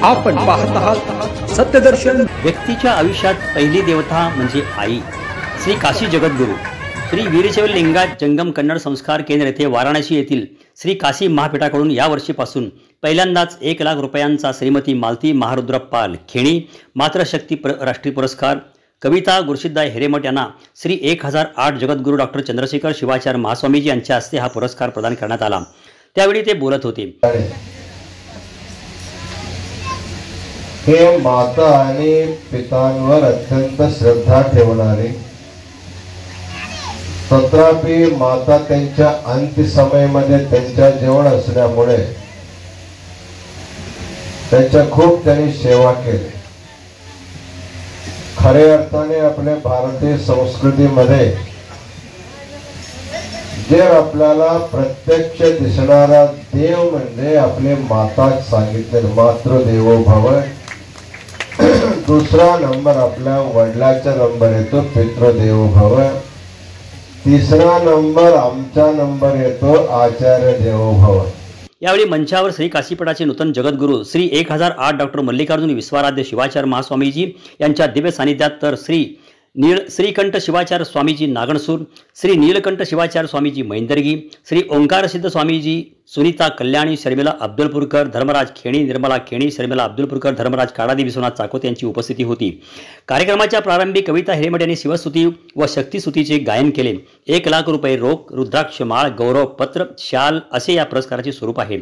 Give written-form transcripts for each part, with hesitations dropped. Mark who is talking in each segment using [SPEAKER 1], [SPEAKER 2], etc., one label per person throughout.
[SPEAKER 1] आपण पाहत आहात सत्यदर्शन।
[SPEAKER 2] व्यक्तीच्या आयुष्यात पहिली देवता म्हणजे आई। श्री काशी जगद्गुरू श्री वीरशैव लिंगायत जंगम कन्नड संस्कार केंद्र येथे वाराणसी येथील श्री काशी महापीठाकडून या वर्षीपासून पहिल्यांदाच 1 लाख रुपयांचा श्रीमती मालती महारुद्रपाल खेणी मातृशक्ती राष्ट्रीय पुरस्कार, कविता गुरुसिद्धाय हिरेमठ यांना श्री 1008 जगद्गुरू डॉक्टर चंद्रशेखर शिवाचार्य महास्वामीजी यांच्या हस्ते हा पुरस्कार प्रदान करण्यात आला। त्यावेळी ते बोलत होते।
[SPEAKER 3] हे माता आणि पितांवर अत्यंत श्रद्धा ठेवणारे, तथापि माता त्यांच्या अंतिम समयामध्ये त्यांच्या जवळ असल्यामुळे त्यांच्या खूप त्यांनी सेवा केली। खरे अर्थाने आपल्या भारतीय संस्कृतीमध्ये जे आपल्याला प्रत्यक्ष दिसणारा देव म्हणजे आपले माता सांगितले, मातृदेवो भव। दूसरा नंबर आपल्या वडिलांचा नंबर येतो पितृदेवो भव। तिसरा नंबर आमचा नंबर येतो आचार्य देवो भव।
[SPEAKER 2] यावेळी मंचावर श्री काशीपीठाचे नूतन जगद्गुरू श्री 1008 डॉक्टर मल्लिकार्जुन विश्वाराध्य शिवाचार्य महास्वामीजी यांच्या दिव्य सानिध्यात तर श्रीकंठ शिवाचार्य स्वामीजी नागणसूर, श्री नीलकंठ शिवाचार्य स्वामीजी मैंदर्गी, श्री ओंकार सिद्ध स्वामीजी सुनीता कल्याणी, शर्मिला अब्दुलपूरकर, धर्मराज खेणी, निर्मला खेणी, शर्मिला अब्दुलपूरकर, धर्मराज काडादी, विश्वनाथ चाकोते यांची उपस्थिती होती। कार्यक्रमाच्या प्रारंभी कविता हिरेमठ यांनी शिवस्तुती व शक्तिस्तुतीचे गायन केले। 1 लाख रुपये रोख, रुद्राक्ष माळ, गौरव पत्र, शाल असे या पुरस्काराचे स्वरूप आहे।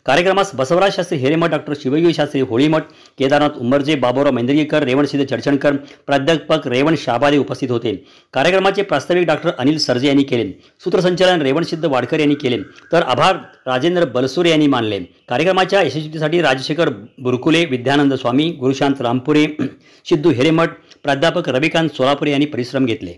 [SPEAKER 2] कार्यक्रमास बसवराज शास्त्री हिरेमठ, डॉक्टर शिवयोगी शास्त्री होळीमठ, केदारनाथ उंबरजे, बाबूराव मैंदर्गीकर, रेवणसिद्ध चडचणकर, प्राध्यापक रेवण शाबादे उपस्थित होते। कार्यक्रमाचे प्रास्ताविक डॉक्टर अनिल सरजे यांनी केले। सूत्रसंचालन रेवणसिद्ध वाडकर यांनी केले, तर आभार राजेंद्र बलसुरे यांनी मानले। कार्यक्रमाच्या यशस्वीतेसाठी राजशेखर बुरकुले, विद्यानंद स्वामी, गुरुशांत रामपुरे, सिद्धू हिरेमठ, प्राध्यापक रविकांत सोलापुरे यांनी परिश्रम घेतले।